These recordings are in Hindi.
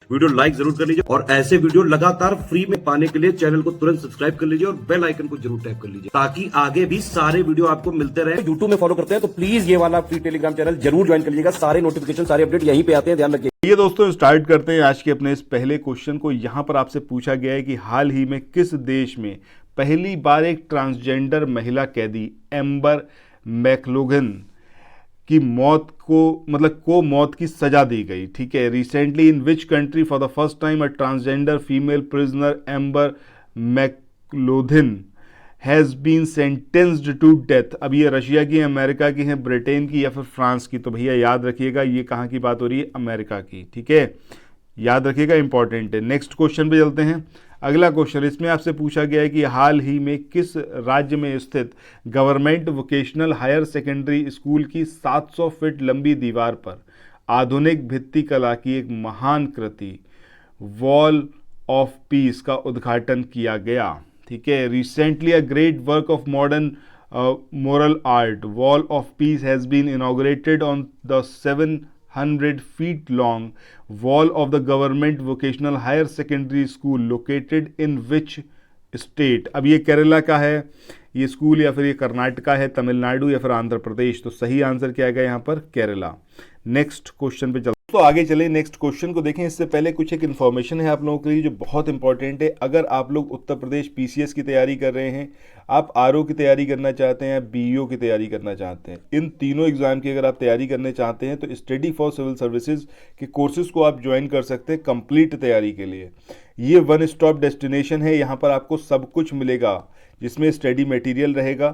वीडियो लाइक जरूर कर लीजिए और ऐसे वीडियो लगातार फ्री में पाने के लिए चैनल को तुरंत सब्सक्राइब कर लीजिए और बेल आइकन को जरूर टैप कर लीजिए ताकि आगे भी सारे वीडियो आपको मिलते रहे। यूट्यूब में फॉलो करते हैं तो प्लीज ये वाला फ्री टेलीग्राम चैनल जरूर ज्वाइन कर लीजिएगा। सारे नोटिफिकेशन सारे अपडेट यहीं पे आते हैं, ध्यान रखिए। ये दोस्तों स्टार्ट करते हैं आज के अपने इस पहले क्वेश्चन को। यहाँ पर आपसे पूछा गया है कि हाल ही में किस देश में पहली बार एक ट्रांसजेंडर महिला कैदी एम्बर मैकलोगन की मौत को मौत की सजा दी गई। ठीक है, recently in which country for the first time a transgender female prisoner Amber McLaughlin has been sentenced to death. अब ये रशिया की, अमेरिका की है, ब्रिटेन की या फिर फ्रांस की? तो भैया याद रखिएगा ये कहाँ की बात हो रही है, अमेरिका की। ठीक है, याद रखिएगा, इंपॉर्टेंट है। नेक्स्ट क्वेश्चन पे चलते हैं। अगला क्वेश्चन, इसमें आपसे पूछा गया है कि हाल ही में किस राज्य में स्थित government vocational higher secondary school की 700 फीट लंबी दीवार पर आधुनिक भित्ति कला की एक महान कृति वॉल ऑफ पीस का उद्घाटन किया गया? ठीक है, recently a great work of modern mural art wall of peace has been inaugurated on the 700 feet long wall of the government vocational higher secondary school located in which state? अब ये केरला का है ये स्कूल, या फिर ये कर्नाटका है, तमिलनाडु या फिर आंध्र प्रदेश? तो सही आंसर क्या आएगा यहाँ पर, केरला। नेक्स्ट क्वेश्चन पे चलते तो आगे चले, नेक्स्ट क्वेश्चन को देखें। इससे पहले कुछ एक इन्फॉर्मेशन है आप लोगों के लिए जो बहुत इंपॉर्टेंट है। अगर आप लोग उत्तर प्रदेश पीसीएस की तैयारी कर रहे हैं, आप आरओ की तैयारी करना चाहते हैं, बीईओ की तैयारी करना चाहते हैं, इन तीनों एग्जाम की अगर आप तैयारी करने चाहते हैं तो स्टडी फॉर सिविल सर्विसेज के कोर्सेज को आप ज्वाइन कर सकते हैं कंप्लीट तैयारी के लिए। ये वन स्टॉप डेस्टिनेशन है, यहाँ पर आपको सब कुछ मिलेगा जिसमें स्टडी मटेरियल रहेगा,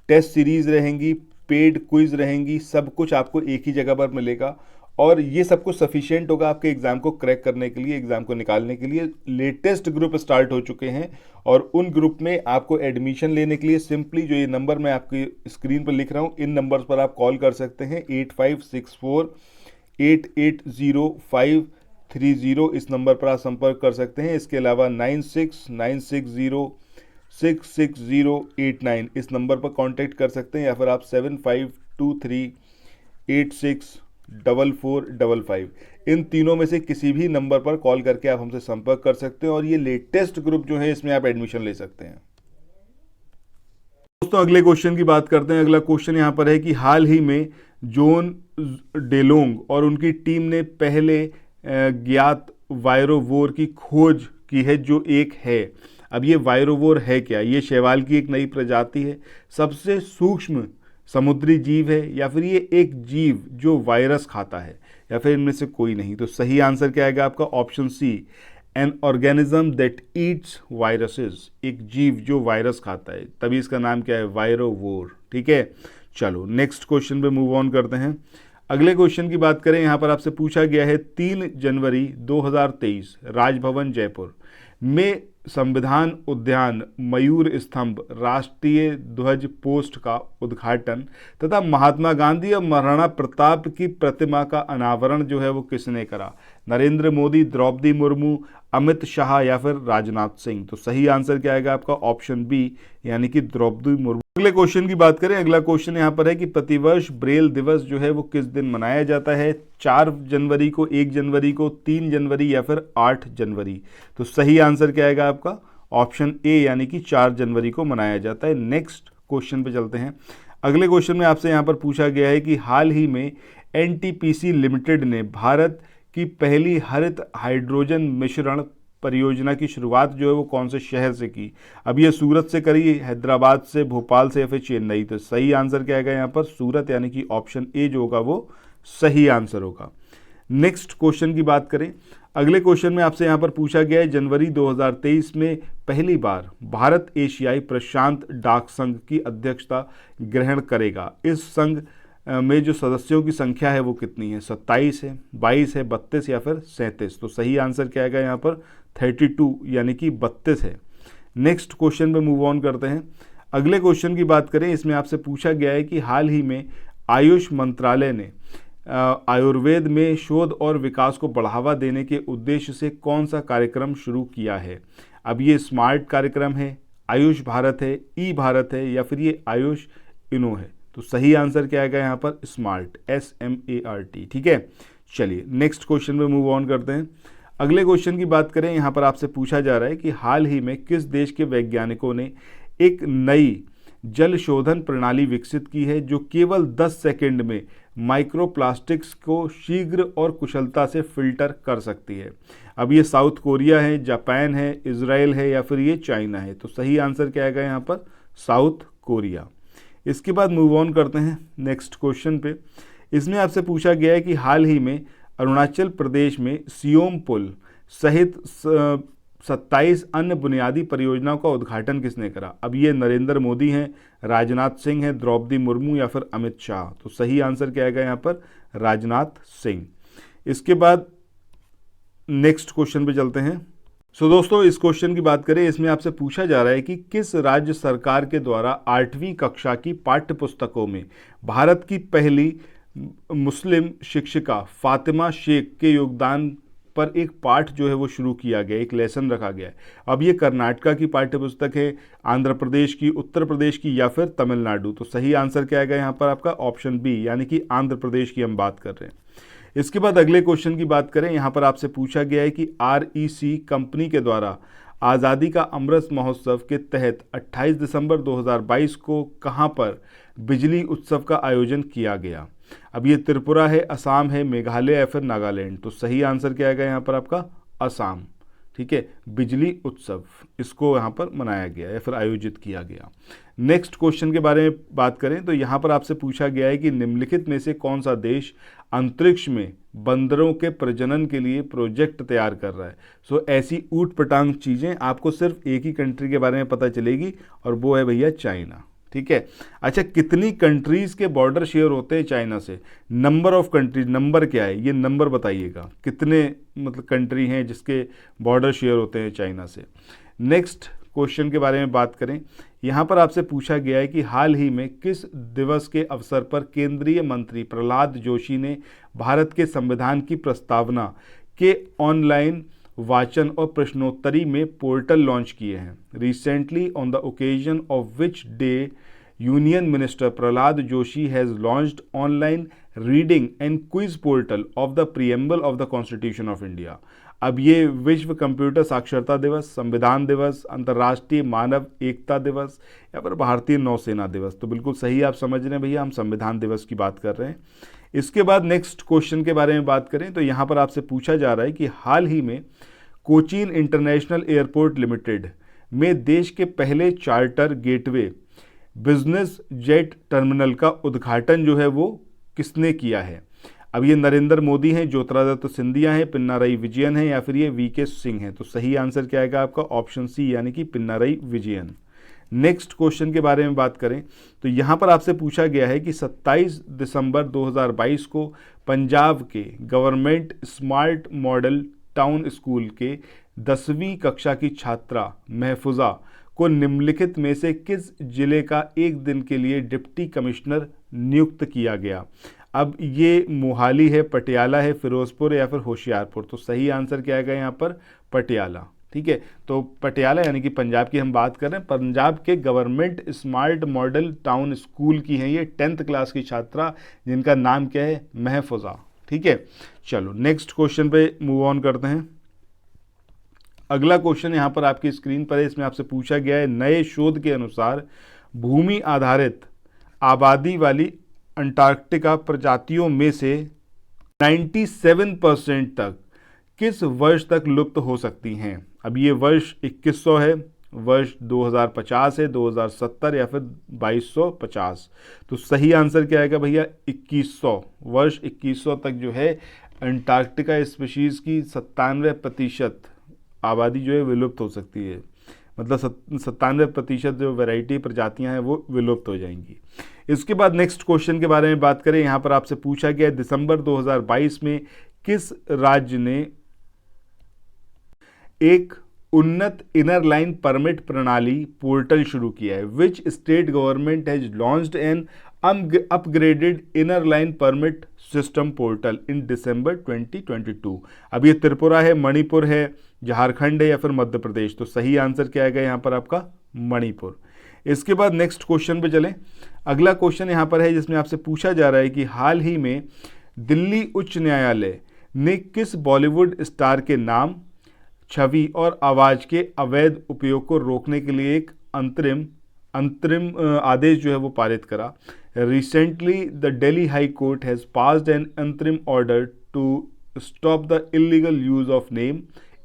टेस्ट सीरीज रहेंगी, पेड क्विज रहेंगी, सब कुछ आपको एक ही जगह पर मिलेगा और ये सब कुछ सफिशिएंट होगा आपके एग्जाम को क्रैक करने के लिए, एग्जाम को निकालने के लिए। लेटेस्ट ग्रुप स्टार्ट हो चुके हैं और उन ग्रुप में आपको एडमिशन लेने के लिए सिंपली जो ये नंबर मैं आपकी स्क्रीन पर लिख रहा हूँ, इन नंबर्स पर आप कॉल कर सकते हैं। 8564880530 इस नंबर पर आप संपर्क कर सकते हैं। इसके अलावा 9696066089 इस नंबर पर कांटेक्ट कर सकते हैं, या फिर आप 7523864455 इन तीनों में से किसी भी नंबर पर कॉल करके आप हमसे संपर्क कर सकते हैं और ये लेटेस्ट ग्रुप जो है इसमें आप एडमिशन ले सकते हैं। दोस्तों अगले क्वेश्चन की बात करते हैं। अगला क्वेश्चन यहाँ पर है कि हाल ही में जॉन डेलोंग और उनकी टीम ने पहले ज्ञात वायरोवोर की खोज की है जो एक है। अब ये वायरोवोर है क्या? ये शैवाल की एक नई प्रजाति है, सबसे सूक्ष्म समुद्री जीव है, या फिर ये एक जीव जो वायरस खाता है, या फिर इनमें से कोई नहीं? तो सही आंसर क्या आएगा आपका, option C, an organism that eats viruses, एक जीव जो वायरस खाता है, तभी इसका नाम क्या है, वायरोवोर। ठीक है, चलो नेक्स्ट क्वेश्चन पे मूव ऑन करते हैं। अगले क्वेश्चन की बात करें, यहाँ पर आपसे पूछा गया है 3 जनवरी 2023 राजभवन जयपुर में संविधान उद्यान, मयूर स्तंभ, राष्ट्रीय ध्वज पोस्ट का उद्घाटन तथा महात्मा गांधी और महाराणा प्रताप की प्रतिमा का अनावरण जो है वो किसने करा? नरेंद्र मोदी, द्रौपदी मुर्मू, अमित शाह या फिर राजनाथ सिंह? तो सही आंसर क्या आएगा आपका, ऑप्शन बी, यानी कि द्रौपदी मुर्मू। अगले क्वेश्चन की बात करें, अगला क्वेश्चन यहाँ पर है कि प्रतिवर्ष ब्रेल दिवस जो है वो किस दिन मनाया जाता है? 4 जनवरी को, 1 जनवरी को, 3 जनवरी या फिर 8 जनवरी? तो सही आंसर क्या आएगा आपका, ऑप्शन ए, यानी कि 4 जनवरी को मनाया जाता है। नेक्स्ट क्वेश्चन पे चलते हैं। अगले क्वेश्चन में आपसे यहाँ पर पूछा गया है कि हाल ही में एनटीपीसी लिमिटेड ने भारत की पहली हरित हाइड्रोजन मिश्रण परियोजना की शुरुआत जो है वो कौन से शहर से की? अब ये सूरत से करी, हैदराबाद से, भोपाल से या फिर चेन्नई? तो सही आंसर क्या आएगा यहाँ पर, सूरत, यानी कि ऑप्शन ए जो होगा वो सही आंसर होगा। नेक्स्ट क्वेश्चन की बात करें। अगले क्वेश्चन में आपसे यहाँ पर पूछा गया है जनवरी 2023 में पहली बार भारत एशियाई प्रशांत डाक संघ की अध्यक्षता ग्रहण करेगा। इस संघ में जो सदस्यों की संख्या है वो कितनी है? 27 है, 22 है, 32 या फिर 37? तो सही आंसर क्या आएगा यहाँ पर, 32, यानी कि 32 है। नेक्स्ट क्वेश्चन पे मूव ऑन करते हैं। अगले क्वेश्चन की बात करें, इसमें आपसे पूछा गया है कि हाल ही में आयुष मंत्रालय ने आयुर्वेद में शोध और विकास को बढ़ावा देने के उद्देश्य से कौन सा कार्यक्रम शुरू किया है? अब ये स्मार्ट कार्यक्रम है, आयुष भारत है, ई भारत है, या फिर ये आयुष इनो है? तो सही आंसर क्या आएगा यहाँ पर, स्मार्ट, SMART। ठीक है, चलिए नेक्स्ट क्वेश्चन पे मूव ऑन करते हैं। अगले क्वेश्चन की बात करें, यहाँ पर आपसे पूछा जा रहा है कि हाल ही में किस देश के वैज्ञानिकों ने एक नई जल शोधन प्रणाली विकसित की है जो केवल 10 सेकंड में माइक्रोप्लास्टिक्स को शीघ्र और कुशलता से फिल्टर कर सकती है। अब ये साउथ कोरिया है, जापान है, इजराइल है या फिर ये चाइना है? तो सही आंसर क्या आएगा यहाँ पर? South Korea. इसके बाद मूव ऑन करते हैं नेक्स्ट क्वेश्चन पे। इसमें आपसे पूछा गया है कि हाल ही में अरुणाचल प्रदेश में सियोम पुल सहित 27 अन्य बुनियादी परियोजनाओं का उद्घाटन किसने करा? अब ये नरेंद्र मोदी हैं, राजनाथ सिंह हैं, द्रौपदी मुर्मू या फिर अमित शाह? तो सही आंसर क्या आएगा यहाँ पर? राजनाथ सिंह। इसके बाद नेक्स्ट क्वेश्चन पे चलते हैं। दोस्तों, इस क्वेश्चन की बात करें, इसमें आपसे पूछा जा रहा है कि किस राज्य सरकार के द्वारा 8वीं कक्षा की पाठ्य पुस्तकों में भारत की पहली मुस्लिम शिक्षिका फातिमा शेख के योगदान पर एक पाठ जो है वो शुरू किया गया, एक लेसन रखा गया है। अब ये कर्नाटका की पाठ्य पुस्तक है, आंध्र प्रदेश की, उत्तर प्रदेश की या फिर तमिलनाडु? तो सही आंसर क्या आएगा यहाँ पर आपका? ऑप्शन बी, यानी कि आंध्र प्रदेश की हम बात कर रहे हैं। इसके बाद अगले क्वेश्चन की बात करें, यहाँ पर आपसे पूछा गया है कि REC कंपनी के द्वारा आज़ादी का अमृत महोत्सव के तहत 28 दिसंबर 2022 को कहाँ पर बिजली उत्सव का आयोजन किया गया? अब ये त्रिपुरा है, असम है, मेघालय या फिर नागालैंड? तो सही आंसर क्या आएगा यहाँ पर आपका? असम। ठीक है, बिजली उत्सव इसको यहाँ पर मनाया गया या फिर आयोजित किया गया। नेक्स्ट क्वेश्चन के बारे में बात करें तो यहाँ पर आपसे पूछा गया है कि निम्नलिखित में से कौन सा देश अंतरिक्ष में बंदरों के प्रजनन के लिए प्रोजेक्ट तैयार कर रहा है? ऐसी ऊट पटांग चीज़ें आपको सिर्फ एक ही कंट्री के बारे में पता चलेगी और वो है भैया चाइना। ठीक है, अच्छा, कितनी कंट्रीज़ के बॉर्डर शेयर होते हैं चाइना से? नंबर ऑफ कंट्रीज, नंबर क्या है ये नंबर बताइएगा, कितने मतलब कंट्री हैं जिसके बॉर्डर शेयर होते हैं चाइना से? नेक्स्ट क्वेश्चन के बारे में बात करें, यहाँ पर आपसे पूछा गया है कि हाल ही में किस दिवस के अवसर पर केंद्रीय मंत्री प्रहलाद जोशी ने भारत के संविधान की प्रस्तावना के ऑनलाइन वाचन और प्रश्नोत्तरी में पोर्टल लॉन्च किए हैं? Recently on the occasion of which day union minister Prahlad Joshi has launched online reading and quiz portal of the preamble of the constitution of India? अब ये विश्व कंप्यूटर साक्षरता दिवस, संविधान दिवस, अंतर्राष्ट्रीय मानव एकता दिवस या फिर भारतीय नौसेना दिवस? तो बिल्कुल सही आप समझ रहे हैं भैया, हम संविधान दिवस की बात कर रहे हैं। इसके बाद नेक्स्ट क्वेश्चन के बारे में बात करें तो यहाँ पर आपसे पूछा जा रहा है कि हाल ही में कोचीन इंटरनेशनल एयरपोर्ट लिमिटेड में देश के पहले charter gateway business jet terminal का उद्घाटन जो है वो किसने किया है? अब ये नरेंद्र मोदी हैं, ज्योतिरादित्य सिंधिया हैं, पिनाराई विजयन हैं या फिर ये VK सिंह हैं? तो सही आंसर क्या आएगा आपका? ऑप्शन सी, यानी कि पिनाराई विजयन। नेक्स्ट क्वेश्चन के बारे में बात करें तो यहाँ पर आपसे पूछा गया है कि 27 दिसंबर 2022 को पंजाब के government smart model town school के 10वीं कक्षा की छात्रा महफूजा को निम्नलिखित में से किस जिले का एक दिन के लिए डिप्टी कमिश्नर नियुक्त किया गया? अब ये मोहाली है, पटियाला है, फिरोजपुर या फिर होशियारपुर? तो सही आंसर क्या आएगा यहाँ पर? पटियाला। ठीक है, तो पटियाला यानी कि पंजाब की हम बात कर रहे हैं। पंजाब के government smart model town school की हैं ये 10th क्लास की छात्रा, जिनका नाम क्या है? महफूजा। ठीक है, चलो नेक्स्ट क्वेश्चन पे मूव ऑन करते हैं। अगला क्वेश्चन यहाँ पर आपकी स्क्रीन पर है, इसमें आपसे पूछा गया है नए शोध के अनुसार भूमि आधारित आबादी वाली अंटार्कटिका प्रजातियों में से 97% तक किस वर्ष तक लुप्त हो सकती हैं? अब ये वर्ष 2100 है, वर्ष 2050 है, 2070 या फिर 2250? तो सही आंसर क्या आएगा भैया? 2100। वर्ष 2100 तक जो है अंटार्कटिका स्पीशीज़ की 97% आबादी जो है विलुप्त हो सकती है, मतलब 97% जो वैरायटी प्रजातियां हैं वो विलुप्त हो जाएंगी। इसके बाद नेक्स्ट क्वेश्चन के बारे में बात करें, यहाँ पर आपसे पूछा गया दिसंबर 2022 में किस राज्य ने एक उन्नत इनर लाइन परमिट प्रणाली पोर्टल शुरू किया है? Which state government has launched an upgraded inner line permit system portal in December 2022? अब ये त्रिपुरा है, मणिपुर है, झारखंड है या फिर मध्य प्रदेश? तो सही आंसर क्या आएगा यहाँ पर आपका? मणिपुर। इसके बाद नेक्स्ट क्वेश्चन पे चलें। अगला क्वेश्चन यहाँ पर है जिसमें आपसे पूछा जा रहा है कि हाल ही में दिल्ली उच्च न्यायालय ने किस बॉलीवुड स्टार के नाम, छवि और आवाज़ के अवैध उपयोग को रोकने के लिए एक अंतरिम आदेश जो है वो पारित करा? Recently the Delhi high court has passed an अंतरिम order to stop the illegal use of name,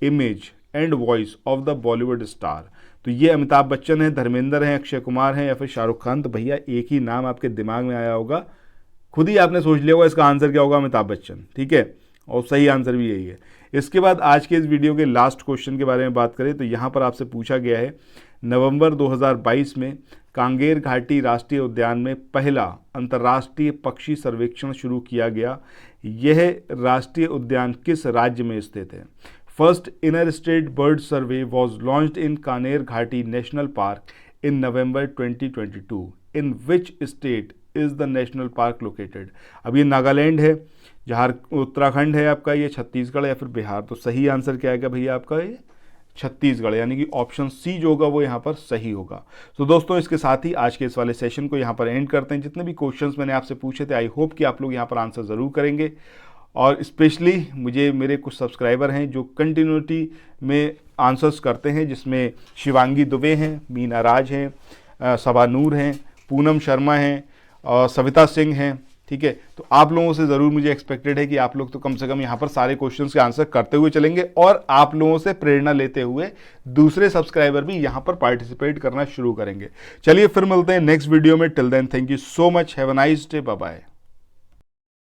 image and voice of the Bollywood star. तो ये अमिताभ बच्चन है, धर्मेंद्र हैं, अक्षय कुमार हैं या फिर शाहरुख खान? तो भैया एक ही नाम आपके दिमाग में आया होगा, खुद ही आपने सोच लिया होगा इसका आंसर क्या होगा, अमिताभ बच्चन। ठीक है, और सही आंसर भी यही है। इसके बाद आज के इस वीडियो के लास्ट क्वेश्चन के बारे में बात करें तो यहाँ पर आपसे पूछा गया है, नवंबर 2022 में कांगेर घाटी राष्ट्रीय उद्यान में पहला अंतर्राष्ट्रीय पक्षी सर्वेक्षण शुरू किया गया। यह राष्ट्रीय उद्यान किस राज्य में स्थित है? First inner state bird survey was launched in Kaner घाटी national park in November 2022। In which state is the national park located? अब ये नागालैंड है, उत्तराखंड है आपका, ये छत्तीसगढ़ या फिर बिहार? तो सही आंसर क्या आएगा भैया आपका? ये छत्तीसगढ़, यानी कि ऑप्शन सी जो होगा वो यहाँ पर सही होगा। तो दोस्तों इसके साथ ही आज के इस वाले सेशन को यहाँ पर एंड करते हैं। जितने भी क्वेश्चंस मैंने आपसे पूछे थे, आई होप कि आप लोग यहाँ पर आंसर ज़रूर करेंगे। और स्पेशली मेरे कुछ सब्सक्राइबर हैं जो कंटिन्यूटी में आंसर्स करते हैं, जिसमें शिवांगी दुबे हैं, मीना राज हैं, सबा नूर हैं, पूनम शर्मा हैं और सविता सिंह हैं। ठीक है, तो आप लोगों से ज़रूर मुझे एक्सपेक्टेड है कि आप लोग तो कम से कम यहाँ पर सारे क्वेश्चंस के आंसर करते हुए चलेंगे और आप लोगों से प्रेरणा लेते हुए दूसरे सब्सक्राइबर भी यहाँ पर पार्टिसिपेट करना शुरू करेंगे। चलिए फिर मिलते हैं नेक्स्ट वीडियो में। Till then thank you so much, have a nice day, bye bye.